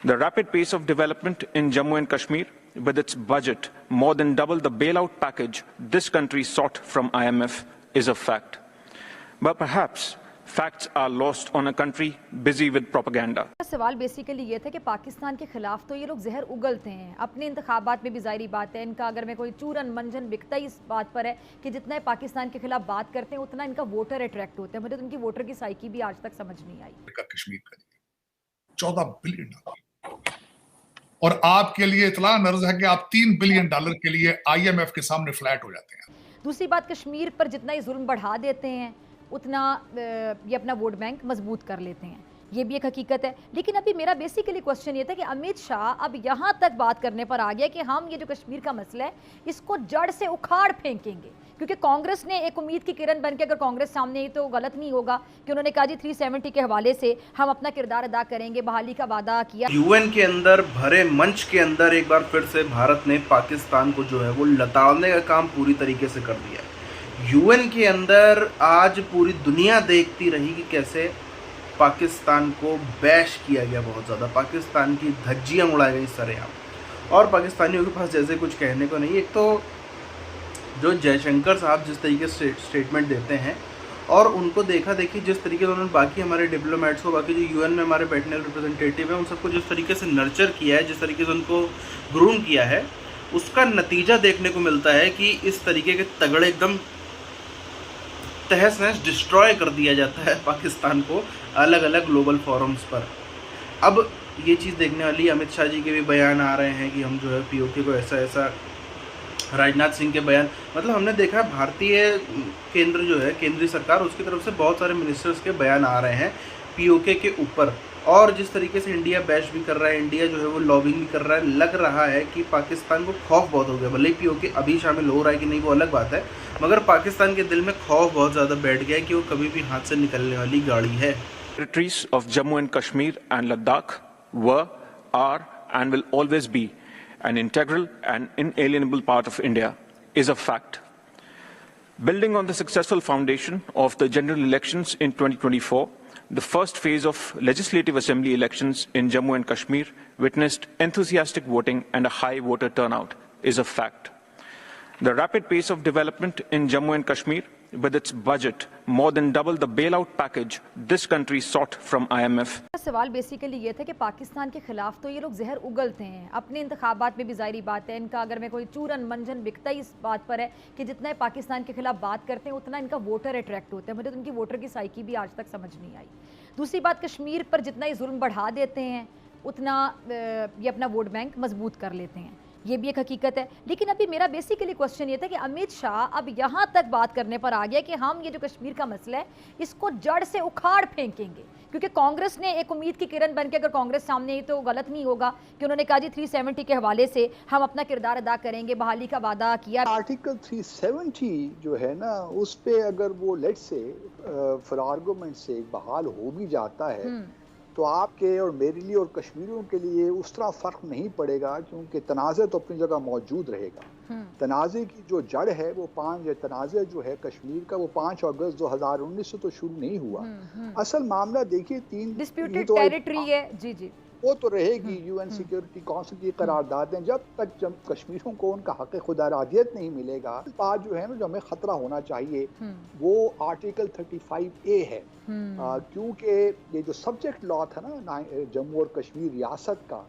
The rapid pace of development in Jammu and Kashmir, with its budget more than double the bailout package this country sought from IMF, is a fact. But perhaps facts are lost on a country busy with propaganda. सवाल basically ये था कि पाकिस्तान के खिलाफ तो ये लोग जहर उगलते हैं, अपने इंतखाबात में भी जाहिर बात है इनका अगर मैं कोई चूरन मंजन बिकता ही इस बात पर है कि जितना ये पाकिस्तान के खिलाफ बात करते हैं उतना इनका वोटर अट्रैक्ट होता है। मुझे तो उनकी वोटर की साइकी भी आज तक समझ नहीं आई। कश्मीर का 14 बिलियन डॉलर, और आपके लिए इतला नर्ज है कि आप 3 बिलियन डॉलर के लिए IMF के सामने फ्लैट हो जाते हैं। दूसरी बात, कश्मीर पर जितना ये जुल्म बढ़ा देते हैं उतना ये अपना वोट बैंक मजबूत कर लेते हैं, ये भी एक हकीकत है। लेकिन अभी मेरा बेसिकली क्वेश्चन ये था कि अमित शाह अब यहाँ तक बात करने पर आ गया कि हम ये जो कश्मीर का मसला है इसको जड़ से उखाड़ फेंकेंगे, क्योंकि कांग्रेस ने एक उम्मीद की किरण बन के, अगर कांग्रेस सामने आई तो गलत नहीं होगा कि उन्होंने कहा जी 370 के हवाले से हम अपना किरदार अदा करेंगे, बहाली का वादा किया। UN के अंदर भरे मंच के अंदर एक बार फिर से भारत ने पाकिस्तान को जो है वो लताड़ने का काम पूरी तरीके से कर दिया है। UN के अंदर आज पूरी दुनिया देखती रही कि कैसे पाकिस्तान को बैश किया गया, बहुत ज़्यादा पाकिस्तान की धज्जियाँ उड़ाई गई सरेआम, और पाकिस्तानियों के पास जैसे कुछ कहने को नहीं। एक तो जो जयशंकर साहब जिस तरीके से स्टेटमेंट देते हैं और उनको देखा देखी जिस तरीके से उन्होंने बाकी हमारे डिप्लोमेट्स को, बाकी जो UN में हमारे बैठने रिप्रेजेंटेटिव हैं उन सबको जिस तरीके से नर्चर किया है, जिस तरीके से उनको ग्रूम किया है, उसका नतीजा देखने को मिलता है कि इस तरीके के तगड़े एकदम तहस नहस डिस्ट्रॉय कर दिया जाता है पाकिस्तान को अलग अलग ग्लोबल फोरम्स पर। अब ये चीज़ देखने वाली, अमित शाह जी के भी बयान आ रहे हैं कि हम जो है POK को ऐसा ऐसा, राजनाथ सिंह के बयान, मतलब हमने देखा भारतीय केंद्र जो है केंद्रीय सरकार उसकी तरफ से बहुत सारे मिनिस्टर्स के बयान आ रहे हैं POK के ऊपर, और जिस तरीके से इंडिया बैश भी कर रहा है, इंडिया जो है वो लॉबिंग भी कर रहा है। लग रहा है कि पाकिस्तान को खौफ बहुत हो गया, भले ही POK अभी शामिल हो रहा है कि नहीं वो अलग बात है, मगर पाकिस्तान के दिल में खौफ बहुत ज़्यादा बैठ गया है कि वो कभी भी हाथ से निकलने वाली गाड़ी है। Territories of Jammu and Kashmir and Ladakh were, are and will always be an integral and inalienable part of India, is a fact. Building on the successful foundation of the general elections in 2024, the first phase of legislative assembly elections in Jammu and Kashmir witnessed enthusiastic voting and a high voter turnout, is a fact. The rapid pace of development in Jammu and Kashmir, with its budget more than double the bailout package this country sought from IMF. सवाल basically ये था कि पाकिस्तान के खिलाफ तो ये लोग जहर उगलते हैं, अपने इंतखाबात में भी जाहिर बात है इनका अगर मैं कोई चूरन मंजन बिकता ही इस बात पर है कि जितना ये पाकिस्तान के खिलाफ बात करते हैं उतना इनका वोटर अट्रैक्ट होता है। मुझे तो उनकी वोटर की साइकी भी आज तक समझ नहीं आई। दूसरी बात, कश्मीर पर जितना ये जुल्म बढ़ा देते हैं उतना ये अपना वोट बैंक मजबूत कर लेते हैं, ये भी एक हकीकत है। लेकिन अभी मेरा बेसिकली क्वेश्चन ये था कि अमित शाह अब यहाँ तक बात करने पर आ गया कि हम ये जो कश्मीर का मसला है इसको जड़ से उखाड़ फेंकेंगे, क्योंकि कांग्रेस ने एक उम्मीद की किरण बन के, अगर कांग्रेस सामने आई तो गलत नहीं होगा कि उन्होंने कहा जी 370 के हवाले से हम अपना किरदार अदा करेंगे, बहाली का वादा किया। आर्टिकल 370 जो है ना, उस पे अगर वो लेट से फॉर आर्गुमेंट से बहाल हो भी जाता है तो आपके और मेरे लिए और कश्मीरियों के लिए उस तरह फ़र्क नहीं पड़ेगा, क्योंकि तनाज़े तो अपनी जगह मौजूद रहेगा। तनाज़े की जो जड़ है वो तनाज़े जो है कश्मीर का, वो 5 अगस्त 2019 से तो शुरू नहीं हुआ। असल मामला देखिए 3 डिस्प्यूटेड टेरिटरी है, जी जी, वो तो रहेगी। UN सिक्योरिटी काउंसिल की करारदादें, जब तक कश्मीरियों को उनका हक खुदारादियत नहीं मिलेगा, बात जो है ना जो हमें खतरा होना चाहिए वो आर्टिकल 35A है, क्योंकि ये जो सब्जेक्ट लॉ था ना जम्मू और कश्मीर रियासत का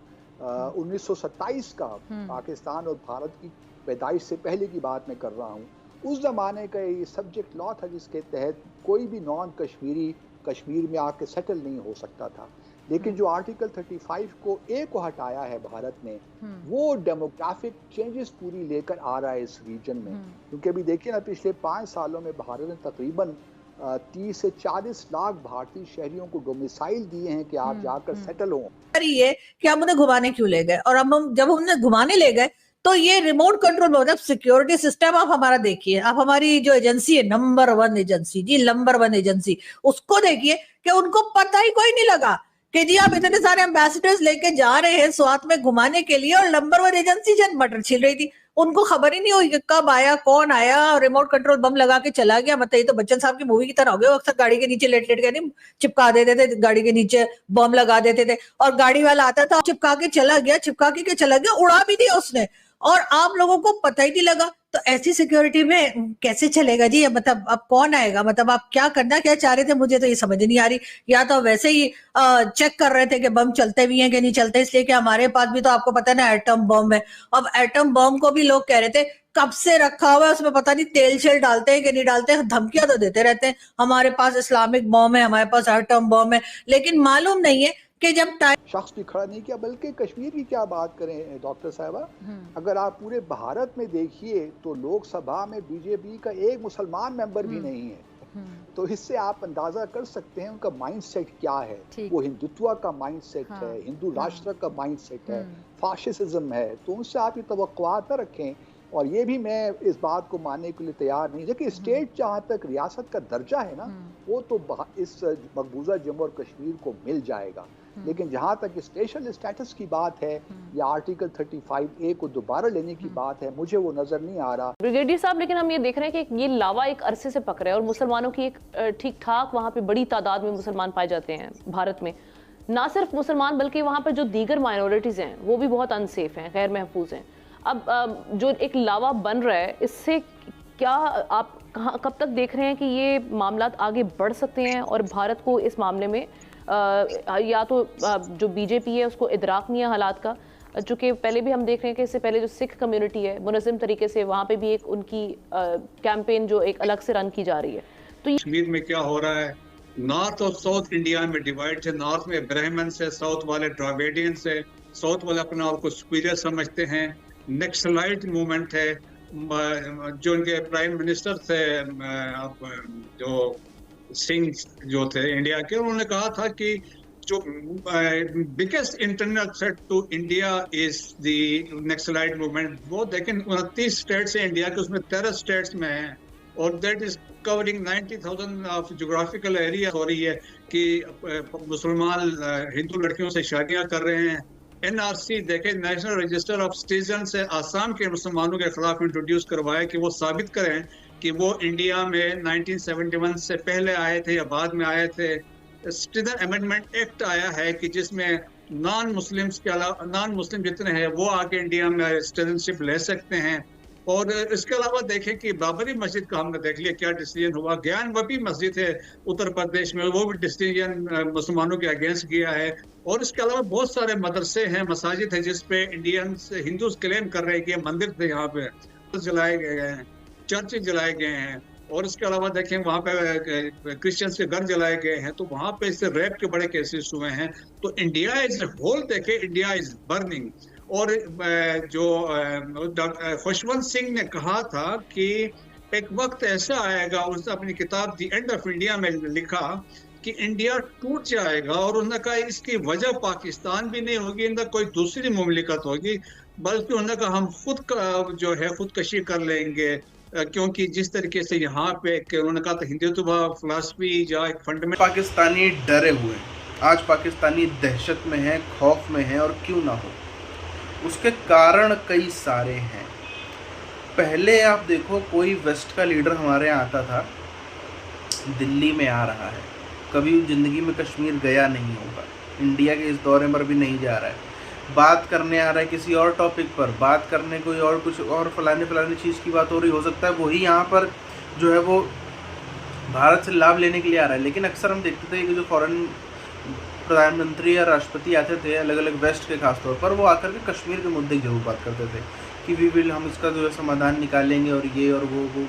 1927 का, पाकिस्तान और भारत की पैदाइश से पहले की बात मैं कर रहा हूँ, उस जमाने का ये सब्जेक्ट लॉ था जिसके तहत कोई भी नॉन कश्मीरी कश्मीर में आके सेटल नहीं हो सकता था। लेकिन जो आर्टिकल 35 को हटाया है भारत ने, वो डेमोग्राफिक चेंजेस पूरी लेकर आ रहा है इस रीजन में, क्योंकि अभी देखिए ना पिछले 5 सालों में भारत ने तकरीबन 30 से 40 लाख भारतीय शहरियों को डोमिसाइल दिए हैं कि आप जाकर सेटल हो। ये कि हम उन्हें घुमाने क्यों ले गए, और अब जब हमने घुमाने ले गए तो ये रिमोट कंट्रोल, मतलब सिक्योरिटी सिस्टम आप हमारा देखिए, आप हमारी जो एजेंसी है नंबर 1 एजेंसी, जी नंबर 1 एजेंसी, उसको देखिए कि उनको पता ही कोई नहीं लगा कि जी आप इतने सारे एम्बेसडर्स लेके जा रहे हैं स्वात में घुमाने के लिए, और नंबर 1 एजेंसी जन मटर छिल रही थी। उनको खबर ही नहीं हुई कि कब आया, कौन आया, रिमोट कंट्रोल बम लगा के चला गया। मतलब ये तो बच्चन साहब की मूवी की तरह हो गया। अक्सर गाड़ी के नीचे लेट लेट के नहीं चिपका देते थे, गाड़ी के नीचे बम लगा देते थे, और गाड़ी वाला आता था, चिपका के चला गया, चिपका के चला गया, उड़ा भी दिया उसने, और आम लोगों को पता ही नहीं लगा। तो ऐसी सिक्योरिटी में कैसे चलेगा जी? मतलब अब कौन आएगा? मतलब आप क्या करना क्या चाह रहे थे, मुझे तो ये समझ नहीं आ रही। या तो वैसे ही चेक कर रहे थे कि बम चलते भी हैं कि नहीं चलते, इसलिए कि हमारे पास भी तो आपको पता है ना एटम बम है। अब एटम बम को भी लोग कह रहे थे कब से रखा हुआ है, उसमें पता नहीं तेल शेल डालते हैं कि नहीं डालते हैं, धमकियां तो देते रहते हैं हमारे पास इस्लामिक बम है, हमारे पास एटम बम है, लेकिन मालूम नहीं है कि जब शख्स भी खड़ा नहीं किया। बल्कि कश्मीर की क्या बात करें डॉक्टर साहबा, अगर आप पूरे भारत में देखिए तो लोकसभा में बीजेपी का एक मुसलमान मेंबर भी नहीं है। तो इससे आप अंदाजा कर सकते हैं उनका माइंडसेट क्या है। वो हिंदुत्व का माइंडसेट है, हिंदू राष्ट्र का माइंडसेट है, फाशिज्म है। तो उनसे आप ये तवक्कुआत न रखें। और ये भी मैं इस बात को मानने के लिए तैयार नहीं है कि स्टेट जहाँ तक रियासत का दर्जा है ना, वो तो इस मकबूजा जम्मू और कश्मीर को मिल जाएगा। लेकिन जहाँ तक स्पेशल स्टेटस की बात है या आर्टिकल 35A को दोबारा लेने की बात है, मुझे वो नजर नहीं आ रहा। ब्रिगेडियर साहब, लेकिन हम ये देख रहे हैं कि ये लावा एक अरसे से पक रहा है और मुसलमानों की एक ठीक ठाक वहाँ पे बड़ी तादाद में मुसलमान पाए जाते हैं भारत में। ना सिर्फ मुसलमान बल्कि वहाँ पर जो दीगर माइनॉरिटीज़ हैं वो भी बहुत अनसेफ हैं, गैर महफूज हैं। अब जो एक लावा बन रहा है, इससे क्या आप कब तक देख रहे हैं कि ये मामला आगे बढ़ सकते हैं और भारत को इस मामले में या तो जो बीजेपी है उसको इदराक नहीं है हालात का, चूँकि पहले भी हम देख रहे हैं कि इससे पहले जो सिख कम्युनिटी है मुनज़्ज़म तरीके से वहाँ पे भी एक उनकी कैंपेन जो एक अलग से रन की जा रही है। तो कश्मीर में क्या हो रहा है, नॉर्थ और साउथ इंडिया में डिवाइड है। नॉर्थ में ब्राह्मण्स है, साउथ वाले ड्राविडियंस है। साउथ वाले अपने आप को सुपीरियर समझते हैं। नक्सलाइट मूवमेंट है। जो उनके प्राइम मिनिस्टर थे जो सिंह जो थे इंडिया के, उन्होंने कहा था कि जो biggest internal threat to India is the Naxalite movement. वो लेकिन 29 स्टेट्स है इंडिया के, उसमें 13 स्टेट्स में है और that is covering 90,000 of geographical area. हो रही है कि मुसलमान हिंदू लड़कियों से शादियां कर रहे हैं। NRC देखे, नेशनल रजिस्टर ऑफ सिटीजन से आसाम के मुसलमानों के खिलाफ इंट्रोड्यूस करवाया कि वो साबित करें कि वो इंडिया में 1971 से पहले आए थे या बाद में आए थे। सिटीजन अमेंडमेंट एक्ट आया है कि जिसमें नॉन मुस्लिम्स के अलावा नॉन मुस्लिम जितने हैं वो आके इंडिया में सिटीजनशिप ले सकते हैं। और इसके अलावा देखें कि बाबरी मस्जिद का हमने देख लिया क्या डिसीजन हुआ। ज्ञानवापी मस्जिद है उत्तर प्रदेश में, वो भी डिसीजन मुसलमानों के अगेंस्ट किया है। और इसके अलावा बहुत सारे मदरसे हैं, मसाजिद हैं जिसपे इंडियंस हिंदूज क्लेम कर रहे हैं कि मंदिर थे, यहाँ पे जलाए गए हैं, चर्च जलाए गए हैं। और इसके अलावा देखें वहाँ पे क्रिश्चियंस के घर जलाए गए हैं, तो वहाँ पे इससे रेप के बड़े केसेस हुए हैं। तो इंडिया इज होल देखे, इंडिया इज बर्निंग। और जो खुशवंत सिंह ने कहा था कि एक वक्त ऐसा आएगा, उसने अपनी किताब दी एंड ऑफ इंडिया में लिखा कि इंडिया टूट जाएगा। और उन्होंने कहा इसकी वजह पाकिस्तान भी नहीं होगी, इनका कोई दूसरी मुमलिकत होगी, बल्कि उन्होंने कहा हम खुद का जो है खुदकशी कर लेंगे। क्योंकि जिस तरीके से यहाँ पे उन्होंने कहा था हिंदुत्व फिलॉसफी या एक फंडामेंटल। पाकिस्तानी डरे हुए हैं, आज पाकिस्तानी दहशत में है, खौफ में है। और क्यों ना हो, उसके कारण कई सारे हैं। पहले आप देखो, कोई वेस्ट का लीडर हमारे यहाँ आता था, दिल्ली में आ रहा है, कभी ज़िंदगी में कश्मीर गया नहीं होगा, इंडिया के इस दौरे पर भी नहीं जा रहा है, बात करने आ रहा है किसी और टॉपिक पर, बात करने कोई और कुछ और फलाने चीज़ की बात हो रही, हो सकता है वही यहाँ पर जो है वो भारत से लाभ लेने के लिए आ रहा है। लेकिन अक्सर हम देखते थे कि जो फॉरेन प्रधानमंत्री या राष्ट्रपति आते थे अलग अलग वेस्ट के खासतौर पर, वो आकर के कश्मीर के मुद्दे की जरूर बात करते थे कि वी विल, हम इसका जो है समाधान निकालेंगे और ये और वो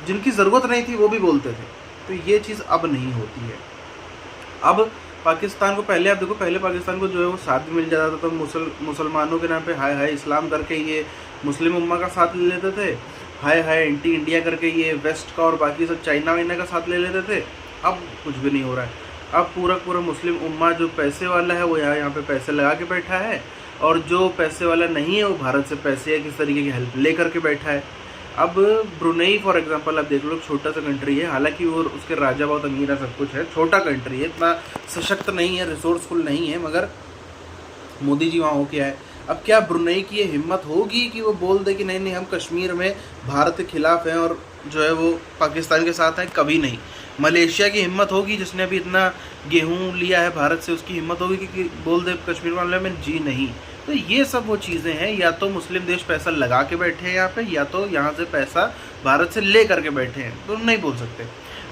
जिनकी ज़रूरत नहीं थी वो भी बोलते थे। तो ये चीज़ अब नहीं होती है। अब पाकिस्तान को पहले आप देखो, पहले पाकिस्तान को जो है वो साथ मिल जाता था, तो मुसलमानों के नाम पे हाय हाय इस्लाम करके ये मुस्लिम उम्मा का साथ ले लेते थे, हाय हाय एंटी इंडिया करके ये वेस्ट का और बाकी सब चाइना वाइना का साथ ले लेते थे। अब कुछ भी नहीं हो रहा है। अब पूरा मुस्लिम उम्मा जो पैसे वाला है वो यहाँ पे पैसे लगा के बैठा है, और जो पैसे वाला नहीं है वो भारत से पैसे या किस तरीके की हेल्प ले करके बैठा है। अब ब्रुनेई फॉर एग्जांपल आप देख लो, छोटा सा कंट्री है, हालांकि वो उसके राजा बहुत अमीर है, सब कुछ है, छोटा कंट्री है, इतना सशक्त नहीं है, रिसोर्सफुल नहीं है, मगर मोदी जी वहाँ हो के आए। अब क्या ब्रुनेई की ये हिम्मत होगी कि वो बोल दे कि नहीं नहीं हम कश्मीर में भारत के खिलाफ हैं और जो है वो पाकिस्तान के साथ हैं? कभी नहीं। मलेशिया की हिम्मत होगी, जिसने अभी इतना गेहूं लिया है भारत से, उसकी हिम्मत होगी कि बोल दे कश्मीर मामले में? जी नहीं। तो ये सब वो चीज़ें हैं, या तो मुस्लिम देश पैसा लगा के बैठे हैं यहाँ पे, या तो यहाँ से पैसा भारत से ले करके बैठे हैं, तो नहीं बोल सकते।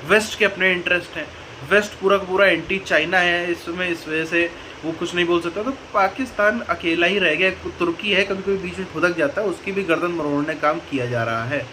वेस्ट के अपने इंटरेस्ट हैं, वेस्ट पूरा का पूरा एंटी चाइना है इसमें, इस वजह से वो कुछ नहीं बोल सकता। तो पाकिस्तान अकेला ही रह गया। तुर्की है, कभी कभी बीच में खुदक जाता है, उसकी भी गर्दन मरोड़ने काम किया जा रहा है।